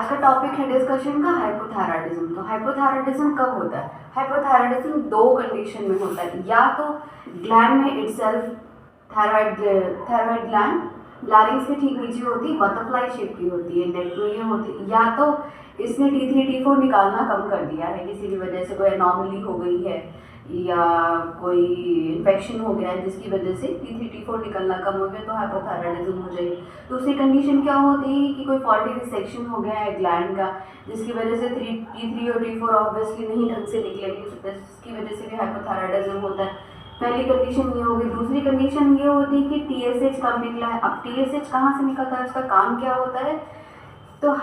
आज का टॉपिक है डिस्कशन का हाइपोथायराइडिज्म। तो हाइपोथायराइडिज्म कब होता है? हाइपोथायराइडिज्म दो कंडीशन में होता है, या तो ग्लैंड में इटसेल्फ थायराइड ग्लैंड लैरिंक्स के ठीक नीचे होती है, बटरफ्लाई शेप की होती है, नेक में ये होती है, या तो इसने T3 T4 निकालना कम कर दिया है, किसी की वजह से कोई एनॉमली हो गई है या कोई इन्फेक्शन हो गया है जिसकी वजह से T3 T4 निकलना कम हो गया, तो हाइपोथायराइडिज्म हो जाएगी। दूसरी कंडीशन क्या होती है कि कोई फॉल्टी रिसेक्शन हो गया है ग्लैंड का, जिसकी वजह से T3 और T4 ऑब्वियसली नहीं ढंग से निकलेंगे, जिसकी वजह से भी हाइपोथायराइडिज्म होता है। पहली कंडीशन ये होगी। दूसरी कंडीशन ये होती है कि TSH कम निकला है। अब TSH कहाँ से निकलता है, उसका काम क्या होता है? तो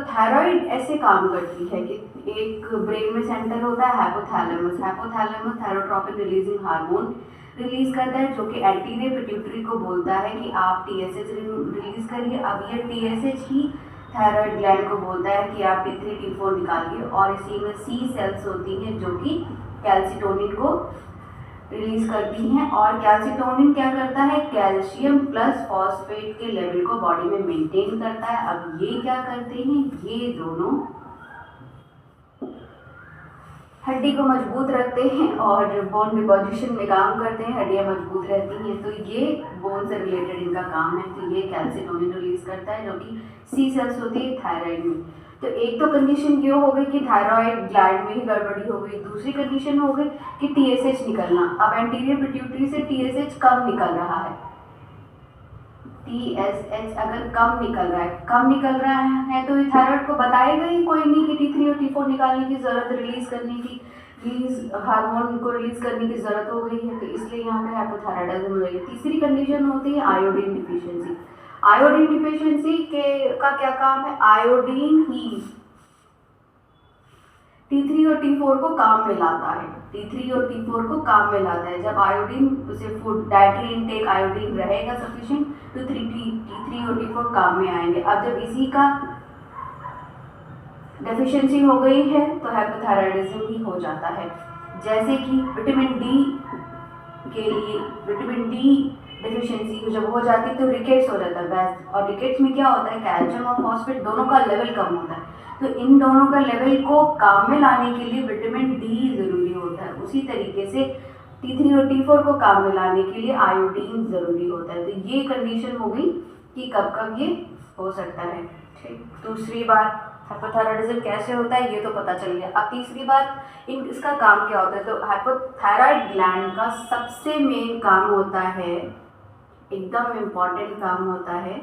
थायराइड ऐसे काम करती है कि एक ब्रेन में सेंटर होता है hypothalamus. Hypothalamus thyrotropin releasing hormone release करता है, जो कि एंटीरियर पिट्यूटरी को बोलता है कि आप TSH रिलीज करिए। अब ये TSH ही थायराइड ग्लैंड को बोलता है कि आप T3 T4 निकालिए, और इसी में C सेल्स होती हैं जो कि कैल्सिटोनिन को रिलीज करती हैं। और कैल्सिटोनिन क्या करता है? कैल्शियम प्लस फॉस्फेट के लेवल को बॉडी में मेंटेन करता है। अब ये क्या करते हैं? ये दोनों हड्डी को मजबूत रखते हैं और बोन डिपोजिशन में काम करते हैं, हड्डियां मजबूत रहती हैं, तो ये बोन से रिलेटेड इनका काम है। तो ये कैल्सिटोनिन रिलीज करता है, जो कि C सेल्स होती है थायराइड में। तो एक तो कंडीशन ये हो गई कि थायराइड ग्लैंड में ही गड़बड़ी हो गई। दूसरी कंडीशन हो गई कि TSH निकलना। अब एंटीरियर पिट्यूटरी से TSH कम निकल रहा है। TSH अगर कम निकल रहा है तो ये थायराइड को बताएगा ही कोई नहीं कि T3 और T4 निकालने की ज़रूरत, रिलीज हार्मोन को रिलीज करने की ज़रूरत हो गई है, तो इसलिए यहाँ पे हाइपोथायराइडिज्म हो गई। तीसरी कंडीशन होती है आयोडीन डिफिशियंसी। आयोडीन डिफिशियंसी का क्या काम है? आयोडीन ही T3 और T4 को काम में लाता है। T3 और T4 को काम में लाता है। जब आयोडीन उसे फूड डाइटरी इनटेक आयोडीन रहेगा सफिशिएंट, तो T3 और T4 काम में आएंगे। अब जब इसी का डेफिशिएंसी हो गई है तो हाइपोथायराइडिज्म भी हो जाता है। जैसे कि विटामिन डी के लिए विटामिन डी डेफिशिएंसी जब हो जाती है तो रिकेट्स हो जाता है बेस्ट। और रिकेट्स में क्या होता है? कैल्शियम और फॉस्फेट दोनों का लेवल कम होता है, तो इन दोनों का लेवल को काम में लाने के लिए विटामिन डी ज़रूरी होता है। उसी तरीके से T3 और T4 को काम में लाने के लिए आयोडीन ज़रूरी होता है। तो ये कंडीशन हो गई कि कब कब ये हो सकता है। ठीक, दूसरी बात हाइपोथायराइडिज्म कैसे होता है ये तो पता चल गया। अब तीसरी बात, इसका काम क्या होता है? तो हाइपोथायराइड ग्लैंड का सबसे मेन काम होता है, एकदम इम्पॉर्टेंट काम होता है,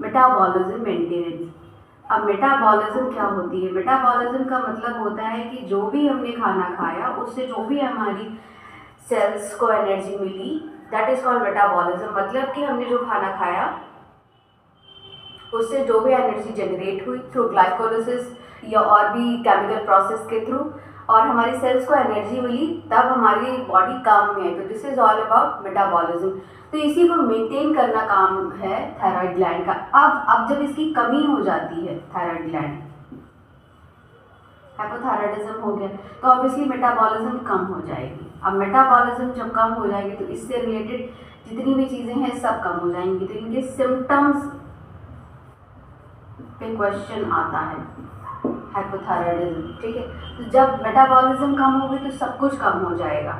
मेटाबॉलिज्म मेंटेनेंस। अब मेटाबॉलिज्म क्या होती है? मेटाबॉलिज्म का मतलब होता है कि जो भी हमने खाना खाया उससे जो भी हमारी सेल्स को एनर्जी मिली, दैट इज कॉल्ड मेटाबॉलिज्म। मतलब कि हमने जो खाना खाया उससे जो भी एनर्जी जनरेट हुई थ्रू ग्लाइकोलिसिस या और भी केमिकल प्रोसेस के थ्रू, और हमारी सेल्स को एनर्जी मिली, तब हमारी बॉडी काम में आई। तो this is all about metabolism. तो इसी को मेंटेन करना काम है थायराइड ग्लैंड का। अब जब इसकी कमी हो जाती है थायराइड ग्लैंड, हाइपोथायराइडिज्म हो गया, तो ऑब्वियसली मेटाबॉलिज्म कम हो जाएगी। अब मेटाबॉलिज्म जब कम हो जाएगी तो इससे रिलेटेड जितनी भी चीज़ें हैं सब कम हो जाएंगी। तो इनके सिम्टम्स पे क्वेश्चन आता है हाइपोथायराइडिज्म। ठीक है, तो जब मेटाबॉलिज्म कम होगी तो सब कुछ कम हो जाएगा,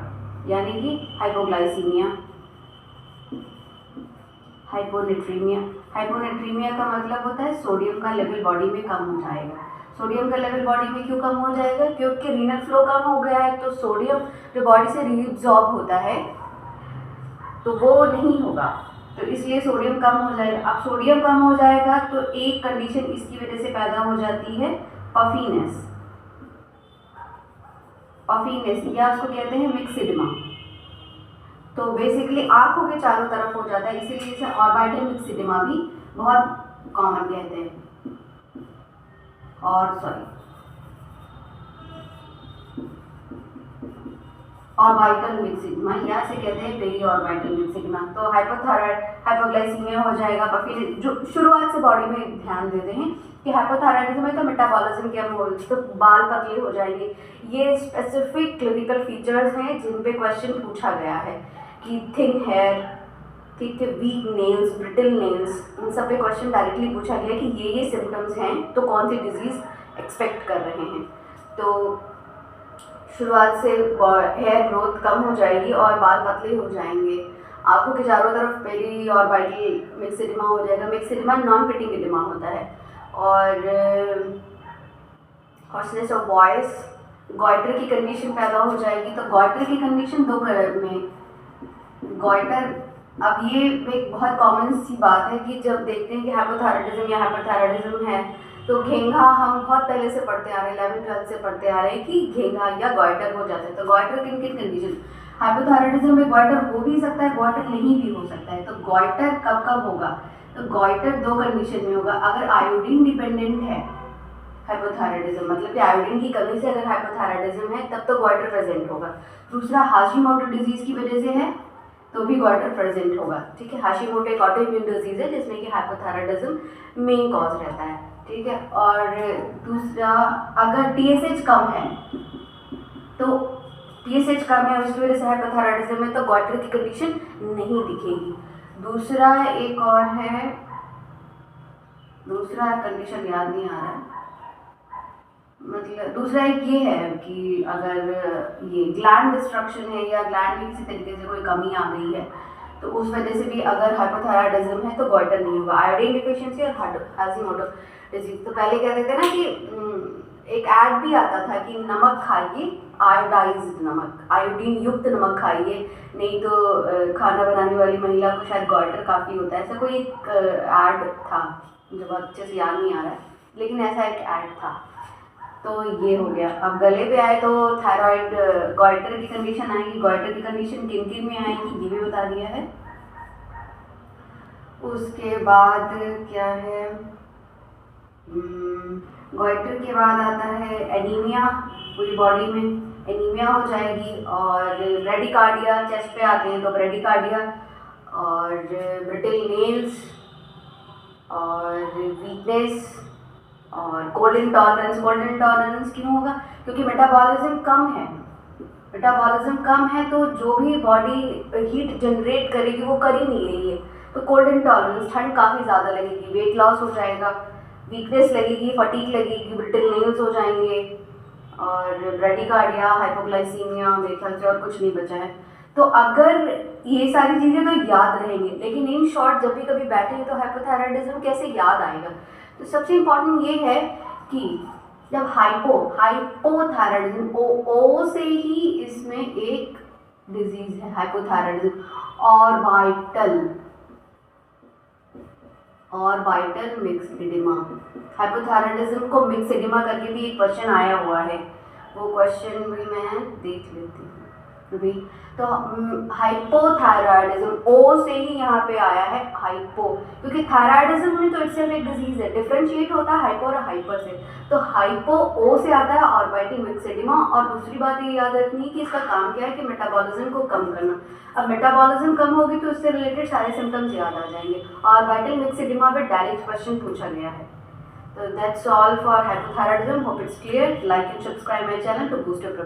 यानी कि हाइपोग्लाइसीमिया, हाइपोनेट्रीमिया। हाइपोनेट्रीमिया का मतलब होता है सोडियम का लेवल बॉडी में कम हो जाएगा। सोडियम का लेवल बॉडी में क्यों कम हो जाएगा? क्योंकि रीनल फ्लो कम हो गया है, तो सोडियम जो बॉडी से रीअब्सॉर्ब होता है तो वो नहीं होगा, तो इसलिए सोडियम कम हो जाएगा। अब सोडियम कम हो जाएगा तो एक कंडीशन इसकी वजह से पैदा हो जाती है पफीनेस, या उसको कहते हैं मिक्सिडिमा। तो बेसिकली आंखों के चारों तरफ हो जाता है, इसीलिए इसे ऑर्बिटल मिक्सिडिमा भी बहुत कॉमन कहते हैं। ऑर्बिटल मिक्सिडिमा या से कहते हैं पेरी ऑर्बिटल मिक्सिडिमा। तो हाइपोग्लाइसीमिया हो जाएगा, पफीनेस। जो शुरुआत से बॉडी में ध्यान देते हैं कि हाइपोथायराइडिज्म है तो मेटाबॉलिज्म क्या बोल, तो बाल पतले हो जाएंगे। ये स्पेसिफिक क्लिनिकल फीचर्स हैं जिन पे क्वेश्चन पूछा गया है कि थिन हेयर, ठीक है, वीक नेल्स, ब्रिटल नेल्स, इन सब पे क्वेश्चन डायरेक्टली पूछा गया कि ये सिम्टम्स हैं तो कौन सी डिजीज़ एक्सपेक्ट कर रहे हैं। तो शुरुआत से हेयर ग्रोथ कम हो जाएगी और बाल पतले हो जाएंगे, आंखों के चारों तरफ पेरी और वाइटल मिक्सेडिमा हो जाएगा। मिक्सेडिमा नॉन फिटिंग एडिमा होता है। और हॉर्सनेस ऑफ वॉइस, गॉइटर की कंडीशन पैदा हो जाएगी। तो गॉइटर की कंडीशन दो कलर में, गॉइटर, अब ये एक बहुत कॉमन सी बात है कि जब देखते हैं कि हाइपोथायराइडिज्म या हाइपरथायराइडिज्म है तो घेंघा हम बहुत पहले से पढ़ते आ रहे हैं, 11th-12th से पढ़ते आ रहे हैं कि घेंघा या गॉइटर हो जाता है। तो गॉइटर किन किन कंडीशन, हाइपोथायराइडिज्म में गॉइटर हो भी सकता है, गॉइटर नहीं भी हो सकता है। तो गॉइटर कब कब होगा, तो गॉइटर दो कंडीशन में होगा। अगर आयोडीन डिपेंडेंट है हाइपोथायराइडिज्म, मतलब कि आयोडीन की कमी से अगर हाइपोथायराइडिज्म है तब तो गॉइटर प्रेजेंट होगा। दूसरा हाशिमोटो डिजीज़ की वजह से है तो भी गॉइटर प्रेजेंट होगा। ठीक है, हाशिमोटो एक ऑटोइम्यून डिजीज़ है जिसमें कि हाइपोथायराइडिज्म मेन कॉज रहता है। ठीक है, और दूसरा अगर TSH कम है तो TSH कम है उसकी वजह से हाइपोथायराइडिज्म में तो गॉइटर की कंडीशन नहीं दिखेगी। दूसरा एक और है, दूसरा कंडीशन याद नहीं आ रहा है, मतलब दूसरा एक ये है कि अगर ये ग्लैंड डिस्ट्रक्शन है या ग्लैंड में किसी तरीके से कोई कमी आ गई है तो उस वजह से भी अगर हाइपोथायराइडिज्म है तो गॉइटर नहीं होगा। आयोडीन डिफिशिएंसी और हाशिमोटो डिजीज, तो पहले कहते थे ना कि एक ऐड भी आता था कि नमक खाइए, आयोडाइज्ड नमक, आयोडीन युक्त नमक खाइए, नहीं तो खाना बनाने वाली महिला को शायद गॉइटर काफ़ी होता है, ऐसा कोई एक ऐड था जो बहुत अच्छे से याद नहीं आ रहा है, लेकिन ऐसा एक ऐड था। तो ये हो गया। अब गले पे आए तो थायराइड गॉइटर की कंडीशन आएगी। गॉइटर की कंडीशन किन किन में आएगी ये भी बता दिया है। उसके बाद क्या है, गॉइटर के बाद आता है एनीमिया, पूरी बॉडी में एनीमिया हो जाएगी। और ब्रेडिकार्डिया, चेस्ट पे आते हैं तो ब्रेडिकार्डिया, और ब्रिटल नेल्स, और वीकनेस, और कोल्ड इंटॉलरेंस। कोल्ड इंटॉलरेंस क्यों होगा, क्योंकि मेटाबॉलिज्म कम है। मेटाबॉलिज्म कम है तो जो भी बॉडी हीट जनरेट करेगी वो कर ही नहीं रही है, तो कोल्ड इंटॉलरेंस, ठंड काफ़ी ज़्यादा लगेगी, वेट लॉस हो जाएगा, वीकनेस लगेगी, फटीग लगेगी, ब्रिटल नेल्स हो जाएंगे, और ब्रेडिकार्डिया, हाइपोग्लाइसीमिया, मेरे ख्याल से और कुछ नहीं बचा है। तो अगर ये सारी चीज़ें तो याद रहेंगी, लेकिन इन शॉर्ट जब भी कभी बैठे तो हाइपोथायराइडिज्म कैसे याद आएगा। तो सबसे इम्पॉर्टेंट ये है कि जब हाइपोथायराइडिज्म, ओ से ही इसमें एक डिजीज है हाइपोथायराइडिज्म, और वाइटल मिक्स एडिमा। हाइपोथायराइडिज्म को मिक्स एडिमा करके भी एक क्वेश्चन आया हुआ है, वो क्वेश्चन भी मैं देख लेती हूँ अभी। तो हाइपोथायराइडिज्म, ओ से ही यहाँ पे आया है हाइपो, क्योंकि थायराइडिज्म में तो इटसेल्फ एक डिजीज है, डिफरेंशिएट होता है हाइपो और हाइपर से। तो हाइपो ओ से आता है और वाइटल मिक्स एडिमा। और दूसरी बात ये याद रखनी है कि इसका काम क्या है कि मेटाबॉलिज्म को कम करना। अब मेटाबॉलिज्म कम होगी तो इससे रिलेटेड सारे सिम्टम्स याद आ जाएंगे, और वाइटल मिक्स एडिमा पे डायरेक्ट क्वेश्चन पूछा गया है। So that's all for hypothyroidism. Hope it's clear. Like and subscribe my channel to boost your